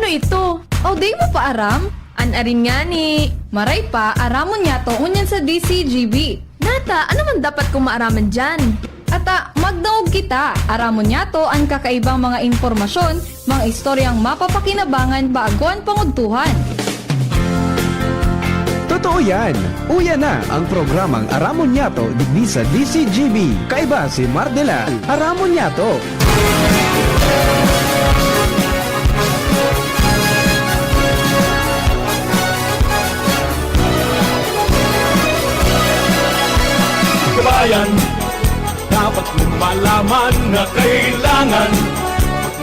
ito? O di mo pa aram? Anarin nga ni. Maray pa, aramon niya to unyan sa DCGB. Nata, ano man dapat kong maaraman dyan? Ata, magdaog kita. Aramon niya to ang kakaibang mga impormasyon, mga istoryang mapapakinabangan bago ang panguntuhan. Totoo yan! Uya na ang programang Aramon Nyato digdi sa DCGB. Kaiba si Mardela, Aramon Nyato. Kabayan, dapat mong malaman na kailangan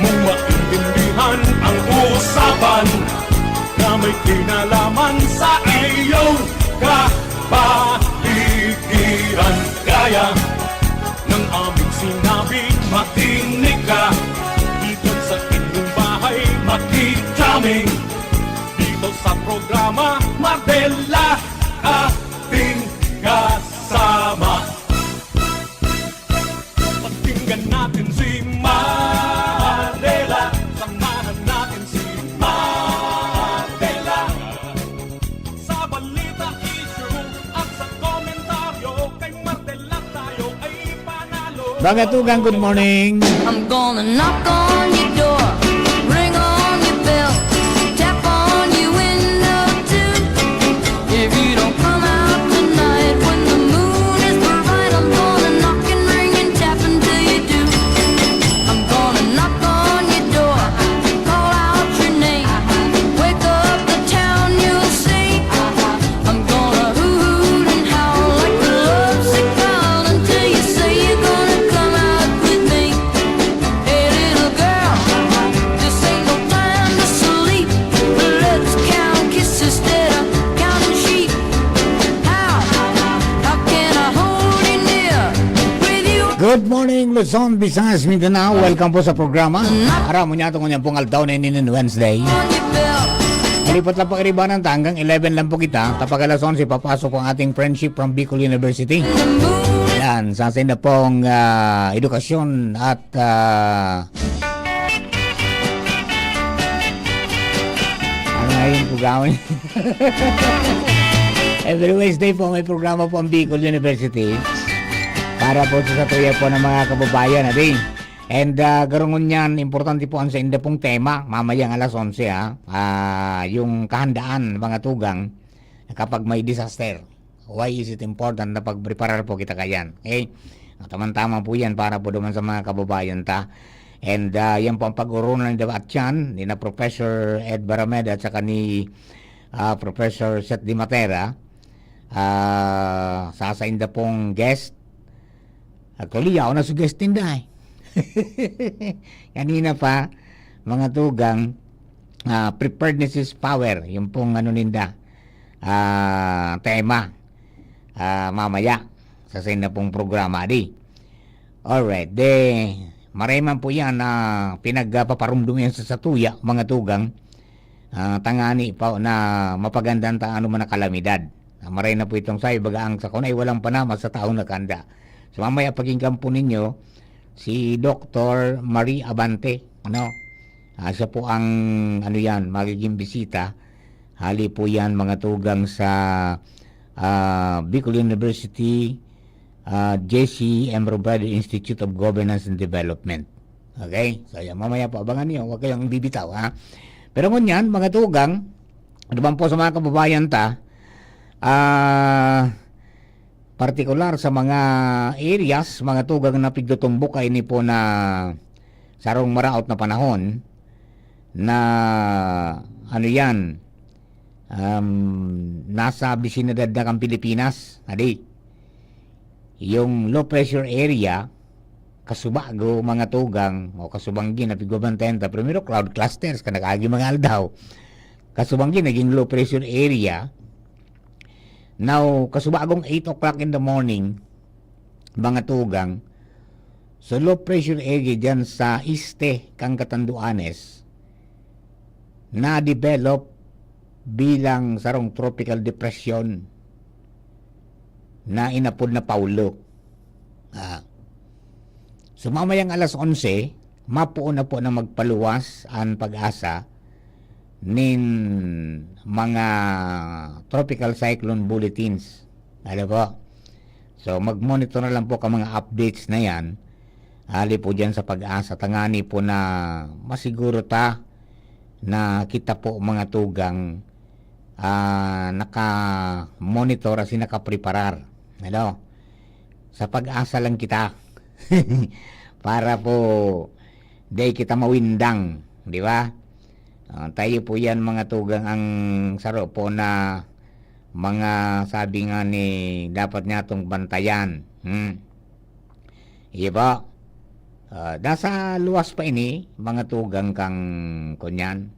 mong maintindihan ang usapan na may kinalaman sa iyong kapaligiran. Gaya ng aming sinabi, makinig ka dito sa inyong bahay, makijaming dito sa programa Mardela, ating kasama. Pakinggan natin si Mardela, samahan natin si Mardela sa balita, issue at sa komentaryo. Kay Mardela tayo ay panalo. Bagatugang, good morning. I'm gonna knock on your door, ring on your bell, tap on your window too. If you don't come out tonight when the moon is bright, I'm gonna knock and ring and tap until you do. I'm gonna knock on your door, call out your name, wake up the town, you'll see. I'm gonna hoot and howl like a lovesick child until you say you're gonna come out with me. Hey little girl, this ain't no time to sleep. Let's count kisses instead of counting sheep. How can I hold you near with you? Good morning, Luzon, Visayas, Mindanao. Welcome po sa programa. Aramon Nyato ngayon pong altaw na inin Wednesday. On your bell. Malipot lang po kiribanan hanggang 11 lang po kita. Tapag alas 11, papasok po ang ating friendship from Bicol University. The moon Yan, sasayin na pong edukasyon at ano nga yung programa niya? Every Wednesday po may programa po ang Bicol University para po sa tuya po ng mga kababayan natin. And garungon yan, importante po ang sa inda pong tema mamayang alas 11 yung kahandaan mga tugang kapag may disaster. Why is it important na pag-preparar po kita kayan? Okay? Tamang-tama po yan para po naman sa mga kababayan ta. And yan po ang pag-urunan ng dapat yan ni na Professor Ed Barameda at saka ni Professor Seth Di Matera. Sasainda pong guest. Actually, ako na suggestin dahil. Kanina pa, mga tugang, preparedness is power. Yung pong ano ninda, tema. Mamaya, sasayin na pong programa di. Alright, marayman po yan na pinagpaparumdum yan sa satuya, mga tugang. Tangani pa na mapagandang ano man na kalamidad. Maray na po itong sayo, bagaang sa kunay walang panama sa taong nakanda. So mamaya pakinggan po ninyo si Dr. Marie Abante, ano? Siya po ang ano yan, magiging bisita. Hali po yan mga tugang sa Bicol University J.C. M. Robrado Institute of Governance and Development. Okay? So yan, mamaya po abangan niyo, huwag kayong bibitaw ha. Pero ngunyan, mga tugang, ano bang po sa mga kababayan ta, partikular sa mga areas, mga tugang na pigtutumbok ay ni po na sarong maraot na panahon na ano yan, nasa bisinidad na kang Pilipinas, adi, yung low pressure area, kasubago mga tugang, o kasubanggi na pigwabantayan ta, primero cloud clusters, kanakagi mga aldaw, kasubanggi naging low pressure area. Now, kasubagong 8 o'clock in the morning, mga tugang, so low pressure area dyan sa Iste, kang Catanduanes, na-develop bilang sarong tropical depression na inapod na Paulo. So mamayang alas 11, mapuo na po na magpaluwas ang pag-asa nin mga tropical cyclone bulletins. Alam po. So mag-monitor na lang po ka mga updates na yan. Ali po dyan sa Pag-asa. Tangani po na masiguro ta na kita po mga tugang naka-monitor at naka-preparar. Ano? Sa Pag-asa lang kita. Para po day kita mawindang. Di ba? Tayo po yan mga tugang ang saro po na mga sabi nga ni dapat niya itong bantayan. Iba, nasa luwas pa ini mga tugang kang kunyan.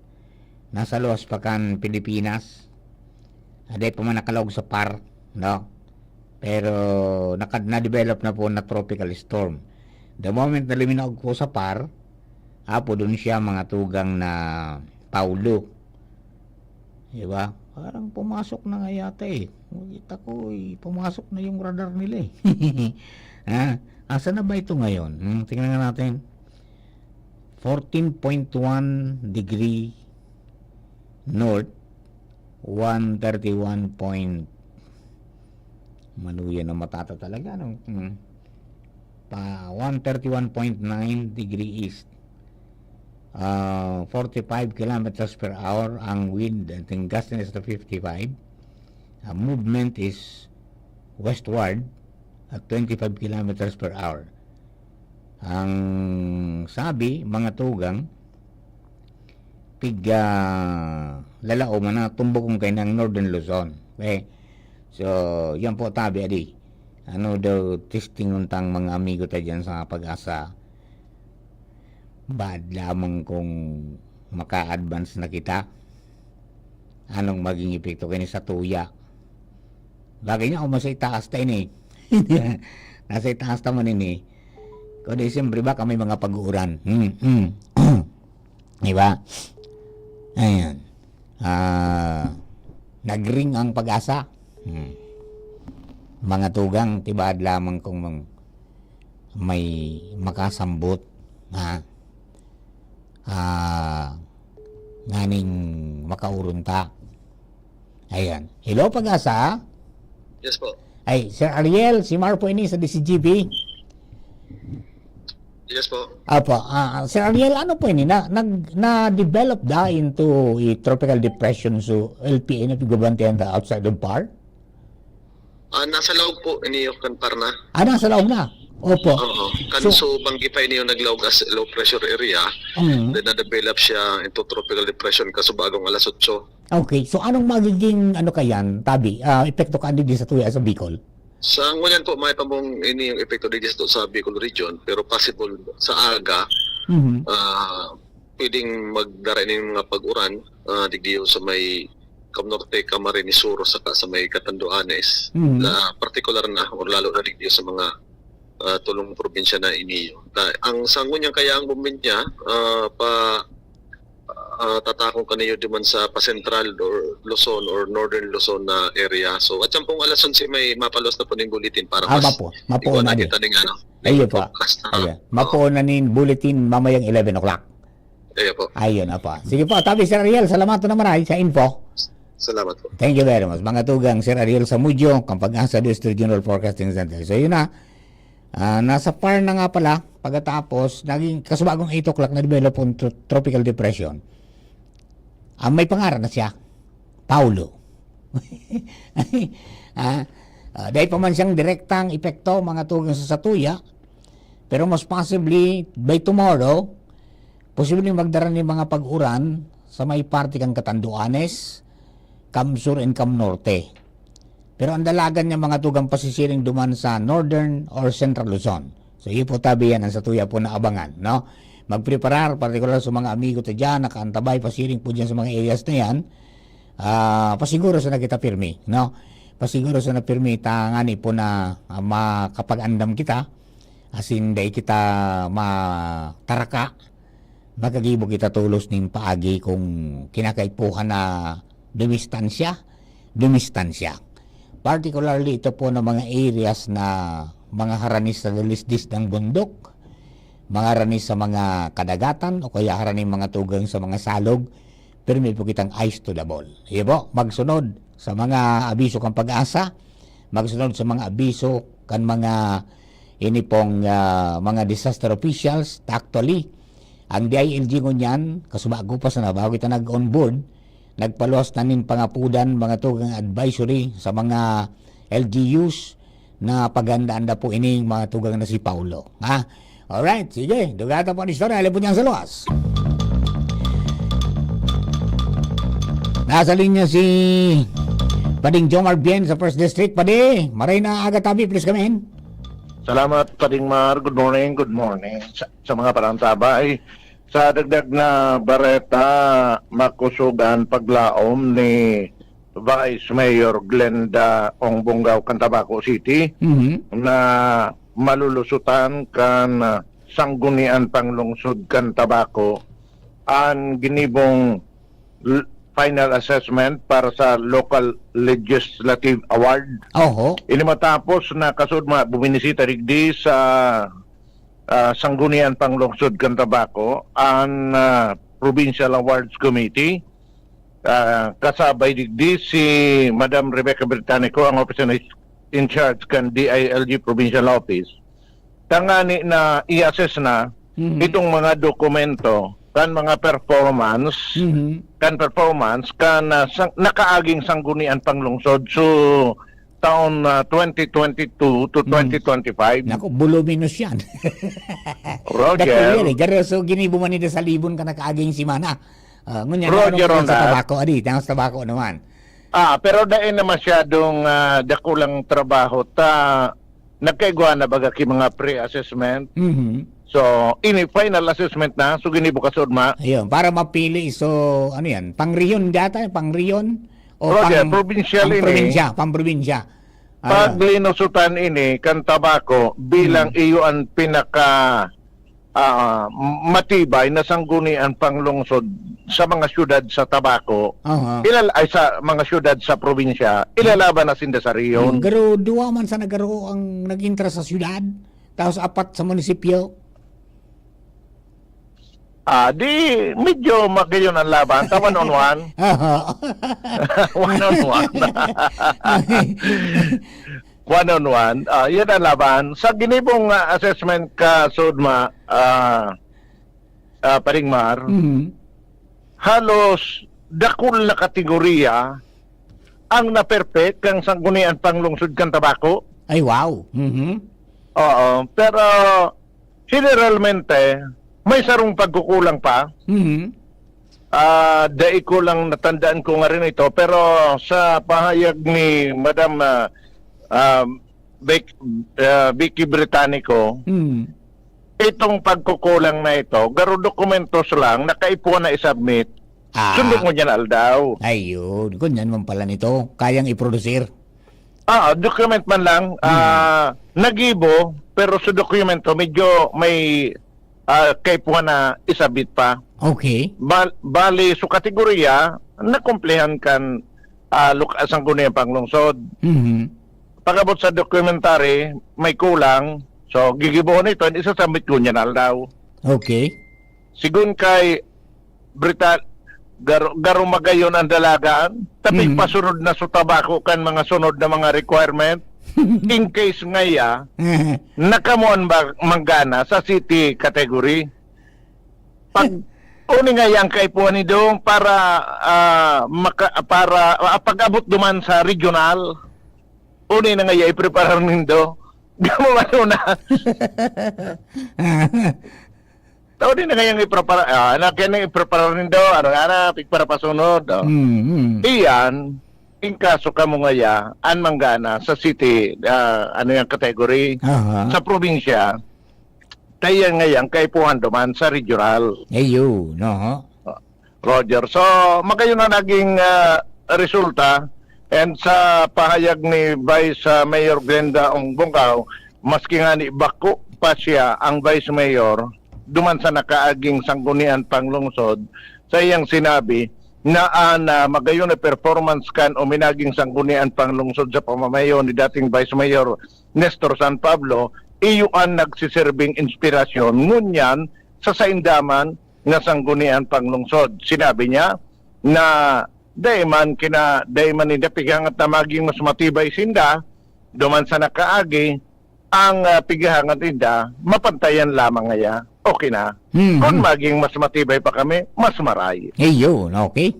Nasa luwas pa kan Pilipinas. Aday pa man nakalawag sa par, no? Pero na-develop na po na tropical storm. The moment na luminawag po sa par, apo doon siya mga tugang na Paulo. Diba? Parang pumasok na nga yata eh. Kita ko pumasok na yung radar nila eh. Asa na ba ito ngayon? Tingnan nga natin. 14.1 degree north, 131 point. Maluyan na matata talaga. 131.9 degree east. 45 kilometers per hour ang wind at ang gustiness na 55. Movement is westward at 25 kilometers per hour. Ang sabi, mga tugang, lalao man na tumbok kong kayo ng Northern Luzon. Okay? So, yan po tabi, adi. Ano daw testing untang mga amigo tayo dyan sa Pag-asa. Bad lamang kung maka-advance na kita. Anong maging epekto kayo sa tuya? Bagay niya, kung nasa itaas tayo ni. Nasa itaas naman ini. Kung December ba kami mga pag-uuran. Diba? Ayan. Nagring ang Pag-asa. Mga tugang, tibad lamang kung may makasambot. Nganing makaurunta. Ayan. Hello, Pag-asa. Yes po. Ay, Sir Ariel, si Mar po ini sa DCGB. Yes po. Apo, Sir Ariel, ano po ini? Na-develop da into a tropical depression so LPA na pigabantihan da outside of par? Nasa loob po iniyo kan parna. Nasa loob na? Opo. Oo. Kanso banggi pa iniyo naglawag as low pressure area. Then na-develop siya into tropical depression kaso bagong alas 8. Okay, so anong magiging kayan, tabi, epekto ka din sa tuya sa Bicol? Sa ngunyan po may pamong ini yung epekto dito sa Bicol region pero possible sa aga pwedeng magdara ng mga pag-uran digdiyo sa may Camnorte, Camarines Sur saka sa may Catanduanes na particular na o lalo na digdiyo sa mga tulong probinsya na iniyo. Ang sangon niya kaya ang movement niya tatakong kaniyo diman sa pa-central or Luzon or northern Luzon na area. So at pong alas 11 may mapalos na po ng bulletin para mas mapo na din. Ayo po. Mapo na nin bulletin mamayang 11 o'clock. Ayo po. Ayun po. Sige po, tabi Sir Ariel, salamat na maray sa info. Salamat po. Thank you very much. Mga tugang Sir Ariel Samudyo, Pag-asa District General Forecasting Center. So yun na. Nasa par na nga pala pagkatapos naging kasubagong 8 o'clock na develop ang tropical depression. May pangalan na siya, Paulo. Dahil pa man siyang direktang epekto mga tugang sa satuya, pero most possibly by tomorrow, posibleng magdara ni mga pag-uran sa may parte kang Catanduanes, Camsur and Camnorte. Pero ang dalagan niya mga tugang pasisiring duman sa Northern or Central Luzon. So yun po tabi yan ang satuya po na abangan, no? Magpreparar, partikular sa mga amigo ta dyan, nakaantabay, pasiring po dyan sa mga areas na yan, pasiguro sa nakita pirmi, no? Pasiguro sa napirmi, tangani po na makapag-andam kita, asin day kita mataraka, magagibo kita tulos ning paagi kung kinakaipuhan na dumistansya. Particularly ito po na mga areas na mga haranis sa lisdis ng bundok, mga haranis sa mga kadagatan o kaya haraning mga tugang sa mga salog, permi po kitang eyes to the ball. Iya po, magsunod sa mga abiso kang pag-asa, magsunod sa mga abiso kan mga ini pong mga disaster officials. Actually, ang DILG ngunyan, kasubago pa sa bago kita nag-on board, nagpaluwas na nin pangapudan mga tugang advisory sa mga LGUs na pagandaan na po ining mga tugang na si Paulo. Ha? Alright, sige, dugata po ang istorya, alam po niyang sa luwas. Nasa linya si Pading Jomar Bien sa First District. Padi, maray na aga tabi, please come in. Salamat, Pading Mar. Good morning, good morning. Sa mga parantabay, sa dagdag na bareta, makusugan paglaom ni Vice Mayor Glenda Ongbongao, Cantabaco City, na malulusutan kan sanggunian panglungsod Cantabaco ang ginibong final assessment para sa Local Legislative Award. Oho. Ini matapos na kasudma buminisita rigdi sa Sanggunian Panglungsod Cantabaco ang Provincial Awards Committee. Kasabay digdi si Madam Rebecca Britannico, ang officer in charge kan DILG Provincial Office. Tangani na i-assess na itong mga dokumento kan mga performance kan nakaaging sanggunian panglungsod so taon 2022 to 2025. Naku, voluminous yan. Roger. Garo, so ginibo man nito sa libon ka nakaaging simana. Ngunyan, Roger on sa that. tabako, adi, tangos tabako naman. Pero dahil na masyadong dakulang trabaho ta nagkaigwa na baga ki mga pre-assessment. So, ini final assessment na, so ginibo kasudma. Ayun, para mapili, so, ano yan, pang-riyon data, pang-riyon? O Roger, provincial ini. Pang-probinsya. Pag linusutan ini, Cantabaco, bilang iyo ang pinaka matibay na sanggunian panglungsod sa mga syudad sa Tabaco, ay sa mga syudad sa probinsya, ilalaban na sinda sa riyon. Garo, duwa man sa nagaro ang nag-intra sa syudad, tapos apat sa munisipyo. Di medyo magayon ang laban. Ta one on one. One on one. One on one. Yan ang laban. Sa ginibong assessment ka, Sudma, Paringmar, halos dakul na kategorya ang na-perfect kang sanggunian panglungsod kang Tabaco. Ay, wow. Oo. Pero, generalmente, may sarong pagkukulang pa. Dai ko lang natandaan ko nga rin ito. Pero sa pahayag ni Madam Vicky Britannico, itong pagkukulang na ito, garo dokumentos lang, nakaipuan na isubmit. Sundok mo dyan, Aldaw. Ayun. Kunyan man pala nito. Kayang i-producer. Document man lang. Nagibo, pero sa dokumento, medyo may kaipuan na isabit pa. Okay. Bali, so kategorya, nakumplehan kan asang gunay panglungsod. Pagabot sa documentary, may kulang. So, gigibuhon ito, isasabit ko niya na daw. Okay. Sigun kay garo magayon ang dalagaan, tapi pasunod na sa Tabaco kan mga sunod na mga requirement. In case ngaya, nakamuan ba manggana sa city category? Pag uni nga yang kaipuan ni dong para pag-abot duman sa regional, uni na nga i-prepare nindo. Gamo na. Tao din na nga yung i-prepare, i-prepare nindo, para pasunod. Iyan, in kaso ka mo ngaya, an manggana sa city, yung category, sa probinsya, tayo ngayon kaipuhan duman sa regional. Ayun, no? Roger. So, magayon na naging resulta, and sa pahayag ni Vice Mayor Glenda Ongbongao, maski nga ni bako pa siya ang Vice Mayor, duman sa nakaaging sanggunian panglungsod, sa iyang sinabi, na magayon na performance kan o minaging sanggunian panglungsod sa pamamayo ni dating Vice Mayor Nestor San Pablo, iyuan nagsiserving inspirasyon ngunyan sa saindaman nga sanggunian panglungsod. Sinabi niya na dayman inda pigahangat na maging mas matibay sinda duman sa nakaagi ang pigahangat inda mapantayan lamang ngaya okay na. Kung maging mas matibay pa kami, mas maray. Ayun, okay.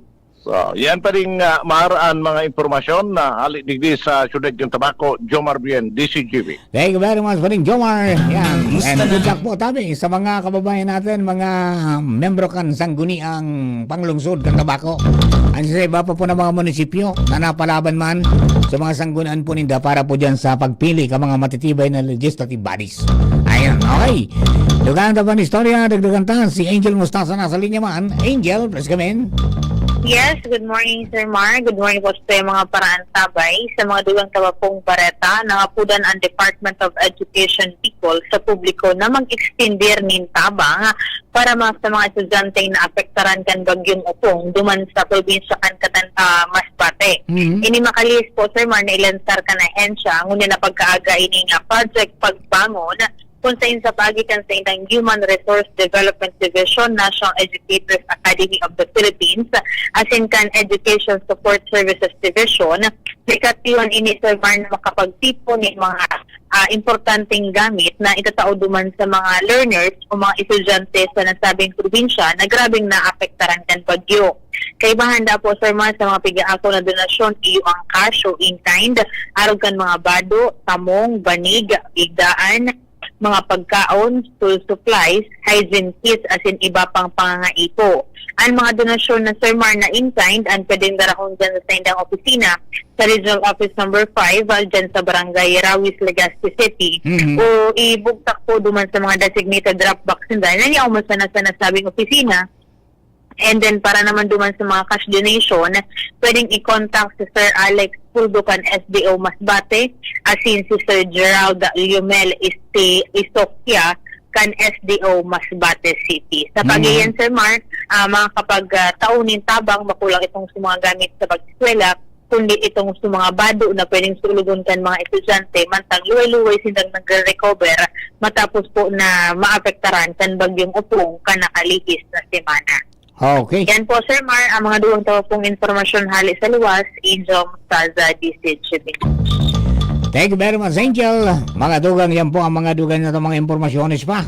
So, yan pa rin maaraan mga impormasyon na halidigdi sa Syudad ng Tabaco, Jomar Bien, DCGB. Thank you very much for Jomar. Yan. And good luck po tabi sa mga kababayan natin, mga membro kan sangguniang panglungsod kan Tabaco. Ang sa iba pa po ng mga munisipyo na napalaban man sa mga sanggunian po ninda para po dyan sa pagpili ka mga matitibay na legislative bodies. Ayan, okay. Dugang na ba ng istorya, dagdagan ta, si Angel Mustasa nasa linya man. Angel, please come in. Yes, good morning Sir Mar. Good morning po sa mga paraan tabay sa mga dugang tabapong bareta nangapudan ang Department of Education people sa publiko na mag-extender nin tabang para sa mga estudyante na apektaran kan bagyong upong duman sa probinsya kan Masbate. Ini makalis po Sir Mar na ilansar ka na hensya ngunya na pagkaaga ini nga project pagbangon kung sa pagitan sa inang Human Resource Development Division, National Educators Academy of the Philippines, as in kan Education Support Services Division, likatiwan ini Sir Mar na makapagtipo ni mga importanteng gamit na itatao duman sa mga learners o mga estudyante sa nasabing probinsya na grabing naapektaran kan bagyo. Kay bahanda po Sir Mar sa mga pigaako na donasyon iyo ang cash o in kind, arog kan mga bado, tamong, banig, bigdaan, mga pagkaon, school supplies, hygiene kits, as in iba pang pangangaipo. Ang mga donasyon na Sir Mar na in-kind, ang pwedeng darahon dyan sa indang opisina sa Regional Office number 5, dyan sa Barangay Rawis, Legazpi City, o ibugtak po duman sa mga designated drop box nila. Nanyaw mo sa nasabing opisina. And then para naman duman sa mga cash donation, pwedeng i-contact si Sir Alex Puldukan SDO Masbate, asin si Sir Gerald Liumel Istokya kan SDO Masbate City. Sa pag-iyan Sir Mark, mga kapag taunin tabang makulang itong sa mga gamit sa pag-eskwela, kundi itong sa mga bado na pwedeng sulugon kan mga estudyante, mantang luway-luway silang nagre-recover matapos po na maapektaran kan bagyong upong kan nakalihis na semana. Okay. Yan po Sir Mar, ang mga duwang tawa pong informasyon hali sa luwas, Angel Mustaza, DCGB. Thank you very much, Angel. Mga dugang, yan po ang mga dugang na itong mga informasyones pa.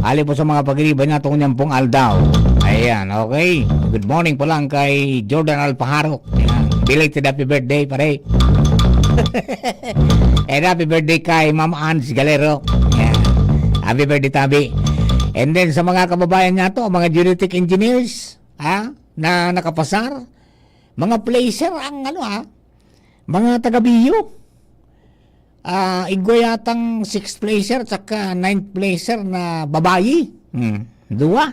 Ali po sa mga pag-iriban na itong yan pong Aldaw. Ayan, okay. Good morning po lang kay Jordan Alpaharo. Ayan. Belated happy birthday, pare. And happy birthday kay Ma'am Ans Galero. Ayan. Happy birthday, Tabi. And then sa mga kababayan nga to, mga genetic engineers, na nakapasar, mga placer ang mga taga-biyo. Igwa yatang 6th placer tsaka 9th placer na babayi. Dua.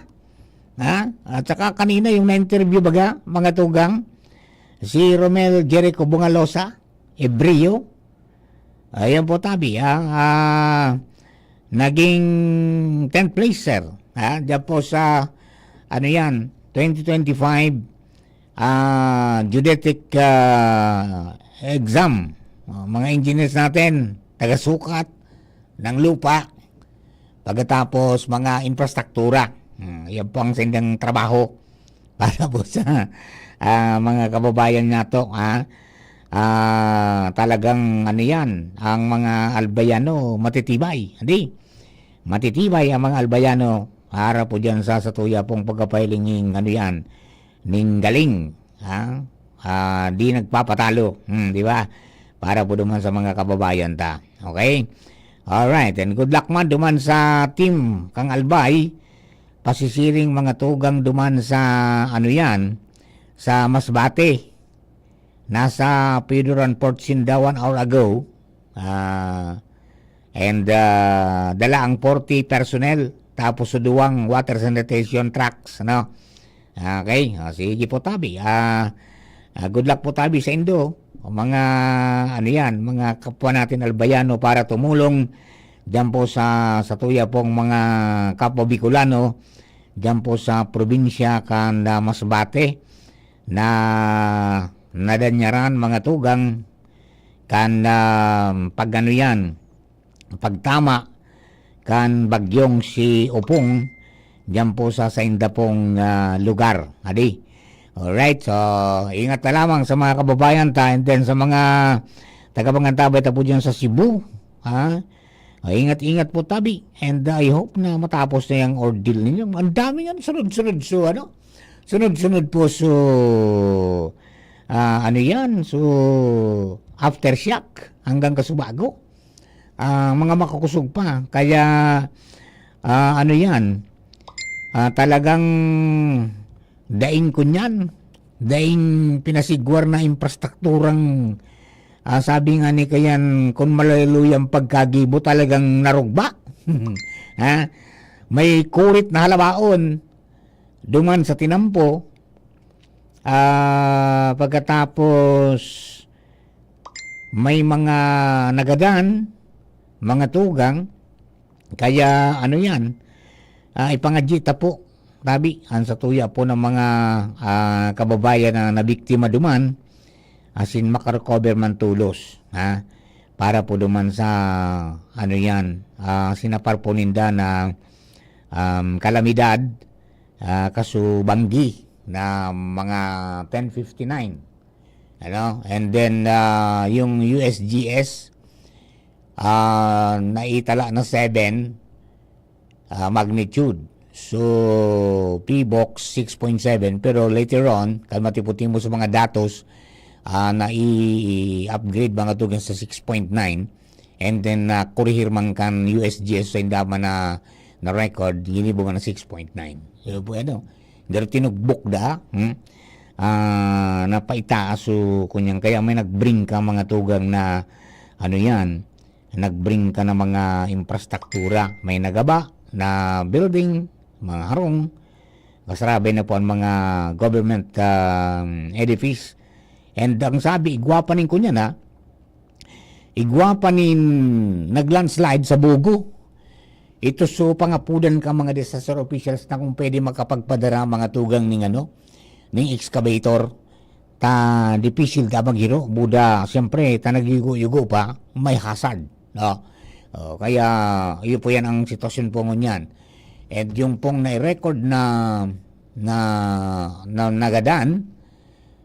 At saka kanina yung na-interview baga, mga tugang, si Romel Jericho Bungalosa, Ebrio. Ayan po Tabi, naging 10th placer diyan po sa 2025 geodetic exam. Mga engineers natin taga-sukat ng lupa pagkatapos mga infrastruktura. Yan po ang sindang trabaho para po sa mga kababayan nato. Talagang yan ang mga albayano matitibay, hindi matitibay ang mga albayano para po dyan sa satuya pong pagkapailing ning galing di nagpapatalo, di ba, para po duman sa mga kababayan ta. Okay, alright, and good luck man duman sa team kang Albay, pasisiring mga tugang duman sa sa Masbate. Nasa Piduran Port Sinda 1 hour ago. And dala ang 40 personnel tapos suduwang water sanitation trucks. Okay. Sige po Tabi. Good luck po Tabi sa Indo. Mga mga kapwa natin albayano para tumulong diyan po sa tuya pong mga kapwa Bicolano diyan po sa probinsya kan Masbate na nadanyaran mga tugang kan pagtama kan bagyong si Upong diyan po sa inda pong lugar. Alright, so ingat na lamang sa mga kababayan ta, and then sa mga taga-pangantabay ta po dyan sa Cebu. Ha? Ingat-ingat po tabi, and I hope na matapos na yung ordeal ninyo. Ang dami yan, sunod-sunod. So, sunod-sunod po, so ano yan, so aftershock hanggang kasubago. Mga makakusog pa, kaya ano yan, talagang daing kunyan, daing pinasigwar na infrastrukturang sabi nga ni kayan, kung malaluyang pagkagibo talagang narugba. Ha? May kurit na halabaon duman sa tinampo, pagkatapos may mga nagadan, mga tugang, kaya ano yan, ipangadjita po tabi ang sa tuya po ng mga kababayan na nabiktima duman, asin makarecover man tulos, ha, para po duman sa ano yan, sinapar po ninda na kalamidad, kasubanggi na mga 1059, ano, and then yung USGS naitala na 7 magnitude. So, PBOX 6.7, pero later on, kaya matiputin mo sa mga datos, na i-upgrade mga tugang sa 6.9, and then kurihir man kan USGS sa indama na record, ginibo man na 6.9. So, ano, dari tinugbok da, na paitaas, so, kunyang, kaya may nagbring ka mga tugang na, ano yan, nagbring ka na mga infrastruktura, may nagaba na building, mga harong, kasarabi na po ang mga government edifice. And ang sabi, igwapanin ko niya na, igwapanin naglandslide sa Bugo. Ito so pangapudan ka mga disaster officials na kung pwede makapagpadara mga tugang ning ano, ning excavator, ta difficile ta maghiro, buda, siyempre, ta nagigo-yugo pa, may hazard. No? Kaya, yun po yan ang sitwasyon po ngunyan. And yung pong na-record na nagadaan,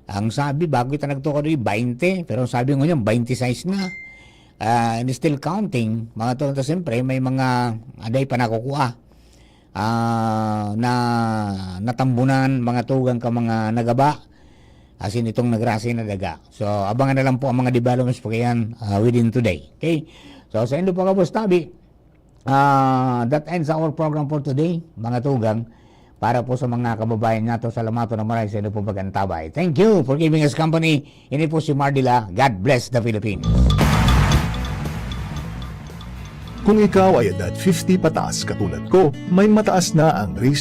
ang sabi, bago ito nagtuko doon, 20, pero sabi ngunyan, 26 na. And still counting, mga tulad siyempre, may mga aday pa nakukuha na natambunan, mga tugang ka mga nagaba, asin itong nagrasi na daga. So, abangan na lang po ang mga developments po kayan within today. Okay? So, sa Indo po ka po, Tabi, that ends our program for today, mga tugang, para po sa mga kababayan nato sa Lamato na maray sa Indo po Pagantabay. Thank you for giving us company. Ini po si Mardila. God bless the Philippines. Kung ikaw ay edad 50 pataas katulad ko, may mataas na ang risk